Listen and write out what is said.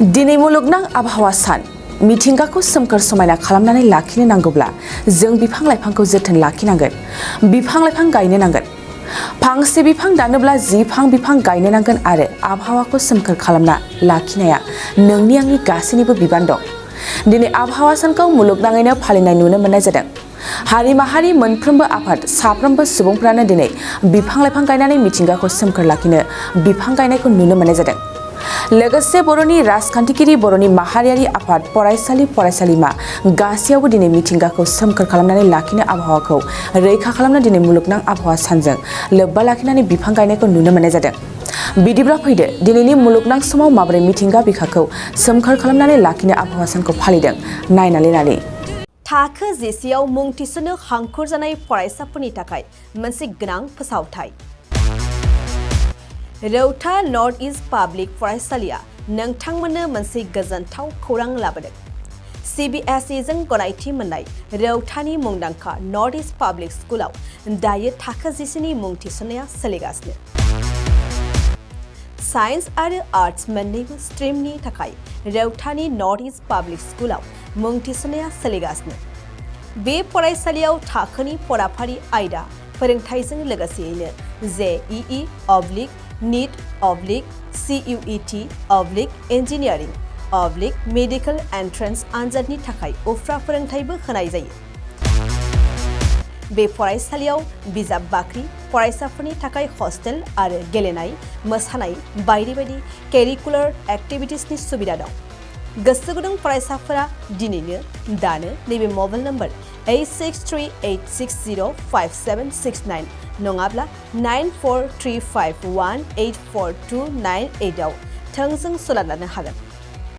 दिनै मुलुगनां आबहावा सान मिथिंगाखौ सोमखोर समायना खालामनानै लाखिनो नांगौब्ला जों बिफां लाइफांखौ जोथोन लाखिनांगोन बिफां लाइफां गायनो नांगोन फांसे बिफां दानोब्ला 10 बिफां गायनो नांगोन आरो आबहावाखौ सोमखोर खालामना लाखिनाया नोंनि आंनि गासैनिबो बिबान दं दिनै आबहावा सानखौ मुलुगनाङैनो फालिनाय नुनो मोननाय जादों हारि माहारि मोनफ्रोमबो आफाद साफ्रोमबो सुबुंफ्रानो दिनै बिफां लाइफां गायनानै मिथिंगाखौ सोमखोर लाखिनो बिफां गायनायखौ नुनो मोननाय जादों लोगोसे बर'नि राजखान्थिगिरि बर'नि माहारियारि आफाद फरायसालि फरायसालिमा गासैयावबो दिनै मिथिंगाखौ सोमखोर खालामनानै लाखिनो आबहावाखौ रैखा खालामनो दिनै मुलुगनां आबहावा सानजों लोब्बा लाखिनानै बिफां गायनायखौ नुनो मोननाय जादों बिदिब्ला फैदो दिनैनि मुलुगनां समाव माबोरै मिथिंगा बिखाखौ सोमखोर खालामनानै लाखिनो आबहावा सानखौ फालिदों नायनानै थाखो जिसेआव मुं थिसननो हांखुर जानाय फरायसाफोरनि थाखाय मोनसे गोनां फोसावथाय रौता नर्थ इस्ट पाब्लिक फरायसालिया नोंथांमोननो मोनसे गोजोनथाव खौरां लाबोदों CBSE जों गनायथि मोननाय रौतानि मुंदांखा नर्थ इस्ट पाब्लिक स्कुलाव दायो थाखो जिसेनि मुं थिसननाया सोलिगासिनो साइन्स आरो आर्ट्स मोन्नैबो स्ट्रिमनि थाखाय रौतानि नर्थ इस्ट पाब्लिक स्कुलाव मुं थिसननाया सोलिगासिनो बे फरायसालियाव थाखोनि फराफारि आयदा फोरोंथायजों लोगोसेयैनो JEE NEET CUET engineering medical entrance आनजादनि थाखाय उफ्रा फोरोंथायबो होनाय जायो बे फरायसालियाव बिजाब बाख्रि फरायसाफोरनि थाखाय हस्टेल आरो गेलेनाय मोसानाय बायदि बायदि केरिकुलार एक्टिभिटिसनि सुबिदा दं गोसो गुदुं फरायसाफोरा दिनैनो दानो नैबे मबाइल नम्बर 8638605769 नङाब्ला 9435184298 आव थोंजों सलाद लानो हागोन